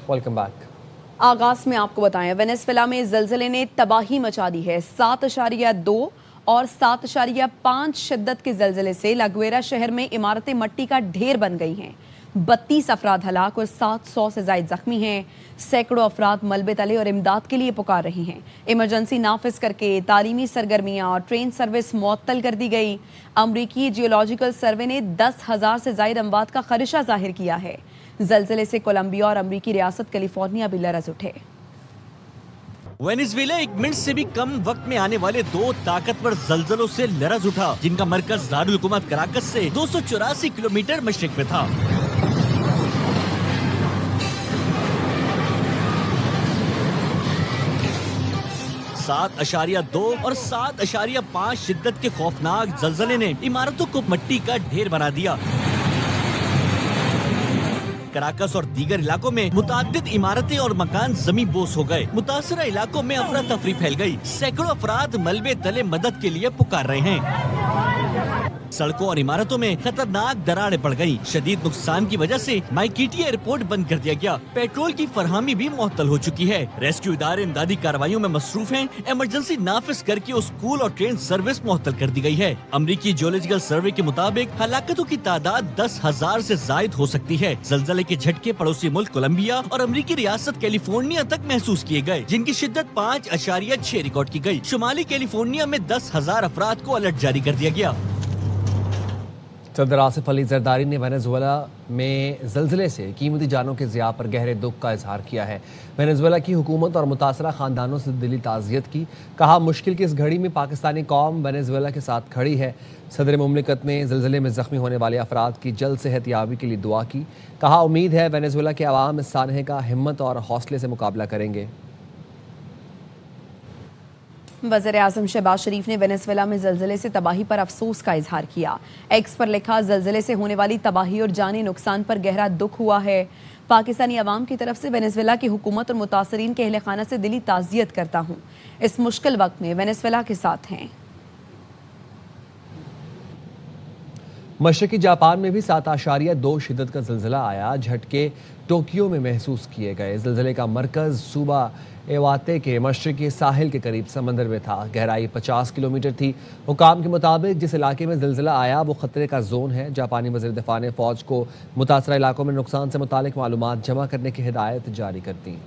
Welcome back. आगाज में आपको बताएं, वेनेजुएला में जलजले ने तबाही मचा दी है। 7.2 और 7.5 शिद्दत के जलजले से लागुएरा शहर में इमारतें मट्टी का ढेर बन गई हैं। 32 अफराद हलाक और 700 से ज्यादा जख्मी हैं। सैकड़ों अफराद मलबे तले और इमदाद के लिए पुकार रहे हैं। इमरजेंसी नाफिज करके तालीमी सरगर्मियां और ट्रेन सर्विस मुअत्तल कर दी गई। अमरीकी जियोलॉजिकल सर्वे ने 10,000 से ज्यादा अमवात का खदशा जाहिर किया है। जलजले से कोलंबिया और अमरीकी रियासत कैलिफोर्निया भी लरज उठे। वेनेजुएला 1 मिनट से भी कम वक्त में आने वाले 2 ताकतवर जलजलों से लरज उठा, जिनका मरकज दारुल हुकूमत कराकस से 284 किलोमीटर मशरिक में था। सात 7.2 और 7.5 शिद्दत के खौफनाक जलजले ने इमारतों को मिट्टी का ढेर बना दिया। कराकस और दीगर इलाकों में मुताद्दिद इमारतें और मकान जमीन बोस हो गए। मुतासरा इलाकों में अफरा तफरी फैल गई। सैकड़ों अफराद मलबे तले मदद के लिए पुकार रहे हैं। सड़कों और इमारतों में खतरनाक दरारें पड़ गयी। शदीद नुकसान की वजह से माइकिटी एयरपोर्ट बंद कर दिया गया। पेट्रोल की फरहमी भी मुअत्तल हो चुकी है। रेस्क्यू इदारे इमदादी कार्रवाइयों में मसरूफ हैं। इमरजेंसी नाफिज करके स्कूल और ट्रेन सर्विस मुअत्तल कर दी गई है। अमरीकी जियोलॉजिकल सर्वे के मुताबिक हलाकतों की तादाद 10,000 से जायद हो सकती है। जलजले के झटके पड़ोसी मुल्क कोलंबिया और अमरीकी रियासत कैलिफोर्निया तक महसूस किए गए, जिनकी शिद्दत 5.6 रिकॉर्ड की गई। शुमाली कैलिफोर्निया में 10,000 अफराद को अलर्ट जारी कर दिया गया। सदर आसिफ अली जरदारी ने वेनेजुएला में जलजले से कीमती जानों के ज़िया पर गहरे दुख का इजहार किया है। वेनेजुएला की हुकूमत और मुतासरा ख़ानदानों से दिली ताज़ियत की। कहा, मुश्किल की इस घड़ी में पाकिस्तानी कौम वेनेजुएला के साथ खड़ी है। सदर मुमलिकत ने जलजले में ज़ख्मी होने वाले अफराद की जल्द सेहतयाबी के लिए दुआ की। कहा, उम्मीद है वेनेजुएला के अवाम इस सानहे का हिम्मत और हौसले से मुकाबला करेंगे। वज़ीर आज़म शहबाज शरीफ ने वेनेजुएला में जलजले से तबाही पर अफसोस का इजहार किया। एक्स पर लिखा, जलजले से होने वाली तबाही और जानी नुकसान पर गहरा दुख हुआ है। पाकिस्तानी अवाम की तरफ से वेनेजुएला की हुकूमत और मुतासरीन के अहले खाना से दिली ताज़ियत करता हूँ। इस मुश्किल वक्त में वेनेजुएला के साथ हैं। मशरकी जापान में भी 7.2 शिद्दत का जलजिला आया। झटके टोक्यो में महसूस किए गए। जलजिले का मरकज सूबा एवाते के मशरकी साहिल के करीब समंदर में था। गहराई 50 किलोमीटर थी। हुकाम के मुताबिक जिस इलाके में जलजिला आया वो खतरे का जोन है। जापानी वज़ीर दिफा ने फ़ौज को मुतासरा इलाकों में नुकसान से मुतालिक मालूमात जमा करने की हिदायत जारी कर दी।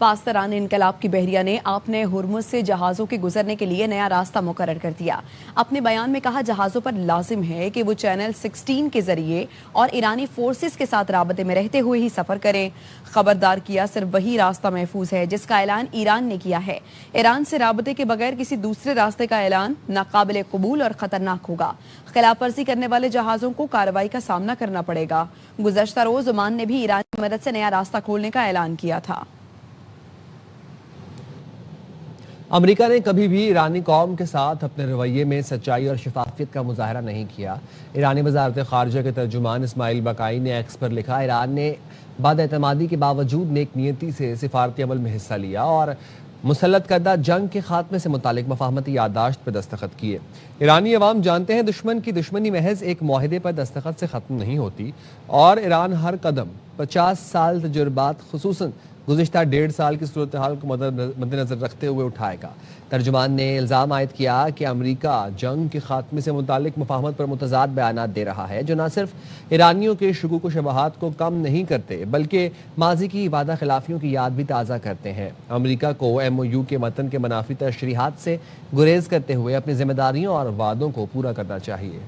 पासदारान इनकलाब की बहरिया ने आपने हुरमुज से जहाज़ों के गुजरने के लिए नया रास्ता मुकर्रर कर दिया। अपने बयान में कहा, जहाज़ों पर लाजिम है कि वो चैनल 16 के जरिए और ईरानी फोर्सेस के साथ राबते में रहते हुए ही सफ़र करें। खबरदार किया, सिर्फ वही रास्ता महफूज है जिसका ऐलान ईरान ने किया है। ईरान से राबते के बगैर किसी दूसरे रास्ते का ऐलान नाकाबिले कबूल और ख़तरनाक होगा। खिलाफ वर्जी करने वाले जहाज़ों को कार्रवाई का सामना करना पड़ेगा। गुज़श्ता रोज़ ओमान ने भी ईरान की मदद से नया रास्ता खोलने का ऐलान किया था। अमेरिका ने कभी भी ईरानी कौम के साथ अपने रवैये में सच्चाई और शफाफियत का मुजाहरा नहीं किया। ईरानी वज़ारत ख़ारिजा के तर्जुमान इस्माइल बकाई ने एक्स पर लिखा, ईरान ने बदएतमादी के बावजूद नेक नियति से सिफारती अमल में हिस्सा लिया और मुसल्लत करदा जंग के खात्मे से मुतालिक मफाहमती यादाश्त पर दस्तखत किए। ईरानी अवाम जानते हैं दुश्मन की दुश्मनी महज एक माहिदे पर दस्तखत से ख़त्म नहीं होती और ईरान हर कदम 50 साल तजुर्बात खुसूसन गुज़िश्ता 1.5 साल की सूरत हाल को मद्देनजर रखते हुए उठाएगा। तर्जुमान ने इल्ज़ाम आयद किया कि अमेरिका जंग के खात्मे से मुतालिक मुफाहमत पर मुतज़ाद बयानात दे रहा है जो न सिर्फ ईरानियों के शुकूक व शबहात को कम नहीं करते बल्कि माजी की वादा खिलाफियों की याद भी ताज़ा करते हैं। अमेरिका को MOU के मतन के मनाफी तशरीहात से गुरेज करते हुए अपनी जिम्मेदारियों और वादों को पूरा करना चाहिए।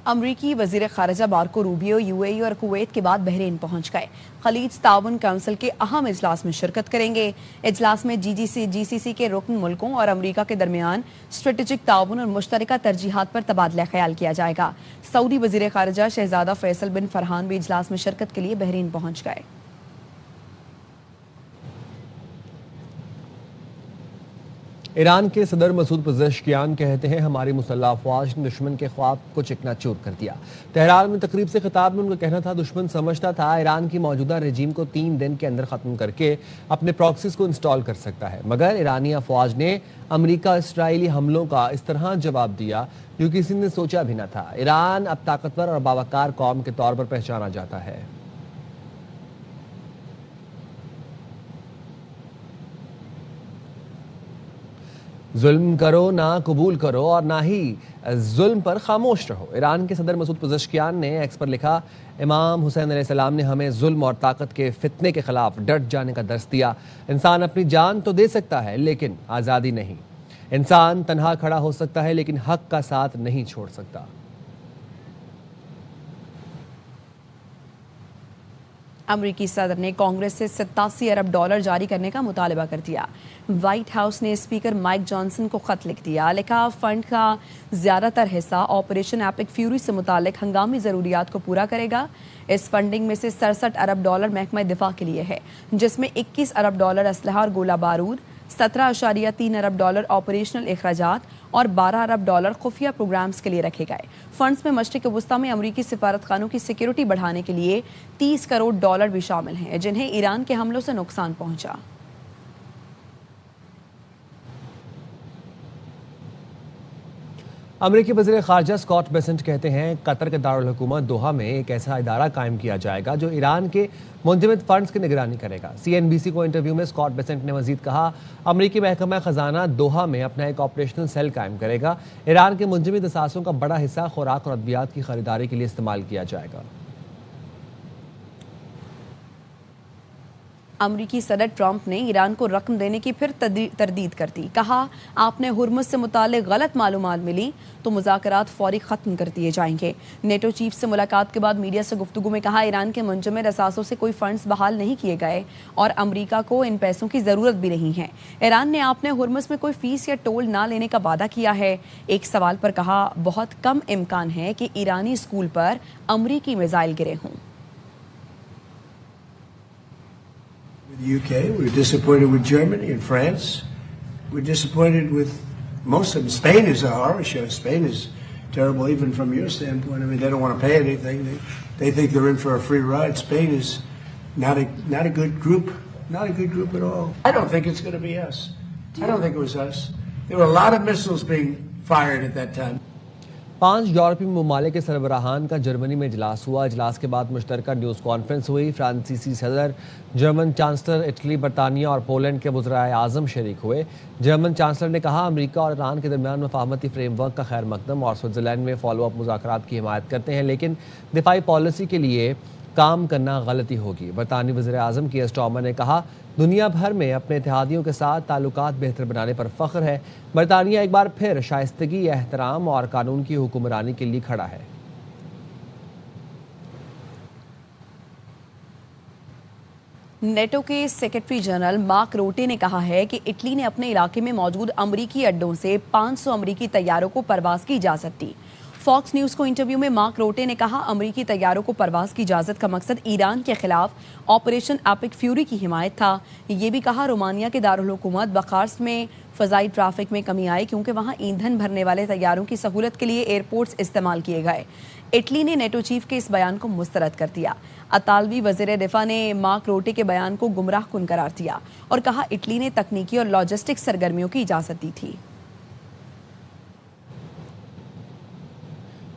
अमरीकी वज़ीर ख़ारिजा मार्को रूबियो UAE और कुवैत के बाद बहरीन पहुंच गए। खलीज ताउन काउंसिल के अहम इजलास में शिरकत करेंगे। इजलास में GCC के रुकन मुल्कों और अमरीका के दरमियान स्ट्रेटेजिक ताउन और मुश्तरका तरजीहात पर तबादला ख्याल किया जाएगा। सऊदी वज़ीर ख़ारिजा शहजादा फैसल बिन फरहान भी इजलास में शिरकत के लिए बहरीन पहुंच गए। ईरान के सदर मसूद पज़ेश्कियान कहते हैं हमारी मुसल्लह अफवाज ने दुश्मन के ख्वाब को चिकनाचूर कर दिया। तेहरान में तकरीब से खिताब में उनका कहना था दुश्मन समझता था ईरान की मौजूदा रजीम को 3 दिन के अंदर ख़त्म करके अपने प्रॉक्सीज को इंस्टॉल कर सकता है, मगर ईरानी अफवाज ने अमरीका इसराइली हमलों का इस तरह जवाब दिया जो किसी ने सोचा भी न था। ईरान अब ताकतवर और बावकार कौम के तौर पर पहचाना जाता है। जुल्म करो ना कबूल करो और ना ही जुल्म पर खामोश रहो। ईरान के सदर मसूद पज़ेश्कियान ने एक्स पर लिखा, इमाम हुसैन अलैहिस्सलाम ने हमें जुल्म और ताकत के फितने के खिलाफ डट जाने का दर्स दिया। इंसान अपनी जान तो दे सकता है लेकिन आज़ादी नहीं। इंसान तन्हा खड़ा हो सकता है लेकिन हक का साथ नहीं छोड़ सकता। अमरीकी सदर ने कांग्रेस से $87 अरब जारी करने का मुतालबा कर दिया। व्हाइट हाउस ने स्पीकर माइक जॉनसन को खत लिख दिया। लिखा, फंड का ज्यादातर हिस्सा ऑपरेशन एपिक फ्यूरी से मुतालिक हंगामी जरूरियात को पूरा करेगा। इस फंडिंग में से $67 अरब महकमा दिफा के लिए है, जिसमें $21 अरब असलहा और गोला बारूद, $17.3 अरब ऑपरेशनल अखराजात और $12 अरब खुफिया प्रोग्राम्स के लिए रखे गए। फंड्स में मशरिक वस्ता में अमरीकी सिफारत खानों की सिक्योरिटी बढ़ाने के लिए $30 करोड़ भी शामिल हैं, जिन्हें ईरान के हमलों से नुकसान पहुंचा। अमरीकी वज़ीर ख़ारजा स्कॉट बेसेंट कहते हैं कतर के दारुल हुकूमत दोहा में एक ऐसा इदारा कायम किया जाएगा जो ईरान के मुंजमद फंड्स की निगरानी करेगा। CNBC को इंटरव्यू में स्कॉट बेसेंट ने मजीद कहा, अमरीकी महकमा खजाना दोहा में अपना एक ऑपरेशनल सेल कायम करेगा। ईरान के मुंजमद असासों का बड़ा हिस्सा खुराक और अद्वियात की खरीदारी के लिए इस्तेमाल किया जाएगा। अमरीकी सदर ट्रंप ने ईरान को रकम देने की फिर तरदीद कर दी। कहा, आपने हुर्मुज़ से मुताल्लिक़ गलत मालूमात मिली तो मुज़ाकरात फौरी ख़त्म कर दिए जाएंगे। नेटो चीफ से मुलाकात के बाद मीडिया से गुफ्तगू में कहा, ईरान के मुंजमद असासों से कोई फंड्स बहाल नहीं किए गए और अमरीका को इन पैसों की ज़रूरत भी नहीं है। ईरान ने आपने हुर्मुज़ में कोई फीस या टोल ना लेने का वादा किया है। एक सवाल पर कहा, बहुत कम इम्कान है कि ईरानी स्कूल पर अमरीकी मिसाइल गिरे हों। The UK, we're disappointed with Germany and France. We're disappointed with most of them. Spain is a horror show. Spain is terrible, even from your standpoint. I mean, they don't want to pay anything. They think they're in for a free ride. Spain is not a good group. Not a good group at all. I don't think it's going to be us. I don't think it was us. There were a lot of missiles being fired at that time. 5 यूरोपीय ममालिक के सरबराहान का Germany में इजलास हुआ। इजलास के बाद मुश्तरका न्यूज़ कॉन्फ्रेंस हुई। फ्रांसीसी सदर, जर्मन चांसलर, इटली, बरतानिया और पोलैंड के वज़राए आज़म शरीक हुए। जर्मन चांसलर ने कहा, अमरीका और ईरान के दरमियान मफाहमती फ्रेमवर्क का खैर मकदम और स्विट्ज़रलैंड में फॉलो अप मुज़ाकरात की हिमायत करते हैं, लेकिन दिफाई पॉलिसी के लिए काम करना गलती होगी। बरतानी वज़ीर आज़म कीयर स्टारमर ने कहा, दुनिया भर में अपने इत्तेहादियों के साथ ताल्लुकात बेहतर बनाने पर फ़ख्र है। बरतानिया एक बार फिर शाइस्तगी, एहतराम और कानून की हुक्मरानी के लिए खड़ा है। नेटो के सेक्रेटरी जनरल मार्क रोटे ने कहा है कि इटली ने अपने इलाके में मौजूद अमरीकी अड्डों से 500 अमरीकी तैयारों को परवाज की इजाज़त दी। फॉक्स न्यूज़ को इंटरव्यू में मार्क रोटे ने कहा, अमरीकी तैयारों को परवाज की इजाज़त का मकसद ईरान के खिलाफ ऑपरेशन एपिक फ्यूरी की हिमायत था। ये भी कहा, रोमानिया के दारुल हुकूमत बखार्स में फ़ज़ाई ट्रैफिक में कमी आई क्योंकि वहाँ ईंधन भरने वाले तैयारों की सहूलत के लिए एयरपोर्ट्स इस्तेमाल किए गए। इटली ने नेटो चीफ के इस बयान को मुस्तरद कर दिया। अतालवी वज़ीर दिफा ने मार्क रोटे के बयान को गुमराहकुन करार दिया और कहा, इटली ने तकनीकी और लॉजिस्टिक्स सरगर्मियों की इजाज़त दी थी।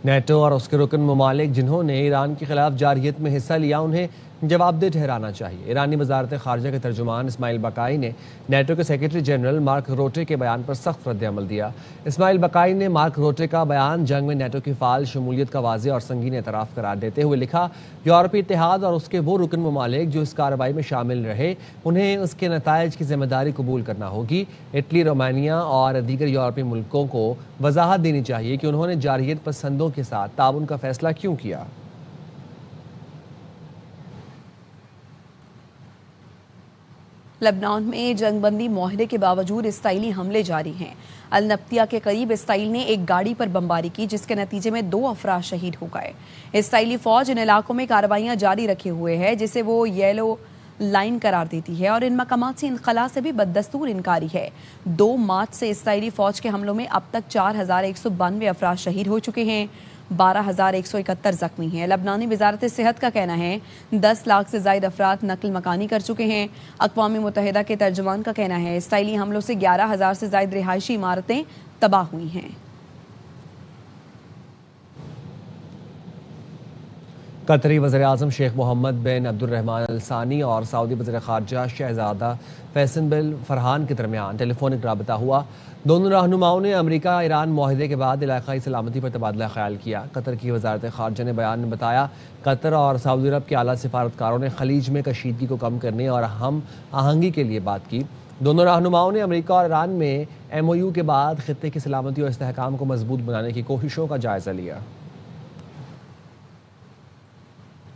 नेटो और उसके रुकन ममालिक जिन्होंने ईरान के खिलाफ जारहियत में हिस्सा लिया उन्हें जवाबदेह ठहराना चाहिए। ईरानी वज़ारत ख़ारजा के तर्जुमान इस्माइल बकाई ने नेटो के सेक्रेटरी जनरल मार्क रोटे के बयान पर सख्त रद्द-ए-अमल दिया। इस्माइल बकाई ने मार्क रोटे का बयान जंग में नेटो की फ़ाल शमूलियत का वाज़ेह और संगीन एतराफ़ करार देते हुए लिखा, यूरोपीय इत्तेहाद और उसके वो रुकन ममालिक जो इस कार्रवाई में शामिल रहे उन्हें उसके नताइज की जिम्मेदारी कबूल करना होगी। इटली, रोमानिया और दीगर यूरोपीय मुल्कों को वजाहत देनी चाहिए कि उन्होंने जारहियत पसंदों के साथ ताउन का फैसला क्यों किया। लेबनान में जंगबंदी मुआहदे के बावजूद इसराइली हमले जारी हैं। अल-नब्तिया के करीब इसराइल ने एक गाड़ी पर बमबारी की जिसके नतीजे में 2 अफराद शहीद हो गए। इसराइली फौज इन इलाकों में कार्रवाइयां जारी रखे हुए है जिसे वो येलो लाइन करार देती है और इन मकामात से इनखला से भी बददस्तूर इनकारी है। 2 मार्च से इसराइली फौज के हमलों में अब तक 4192 अफराद शहीद हो चुके हैं, 12,171 जख्मी हैं। लबनानी वजारत सेहत का कहना है 10 लाख से ज़ायद अफराद नकल मकानी कर चुके हैं। अक़वाम मुत्तहिदा के तर्जुमान का कहना है इसराइली हमलों से 11,000 से ज़ायद रिहायशी इमारतें तबाह हुई हैं। कतरी वज़ीर-ए-आज़म शेख मोहम्मद बिन अब्दुर्रहमान अल सानी और सऊदी वज़ीर ख़ारजा शहज़ादा फैसल बिन फरहान के दरमियान टेलीफोनिक राबता हुआ। दोनों रहनुमाओं ने अमेरिका ईरान माहिदे के बाद इलाक़ाई सलामती पर तबादला ख्याल किया। कतर की वज़ारत ख़ारजा ने बयान में बताया कतर और सऊदी अरब के आला सिफारतकारों ने खलीज में कशीदगी को कम करने और हम आहंगी के लिए बात की। दोनों रहनुमाओं ने अमेरिका और ईरान में MOU के बाद ख़ित्ते की सलामती और इस्तेहकाम को मजबूत बनाने की कोशिशों का जायज़ा लिया।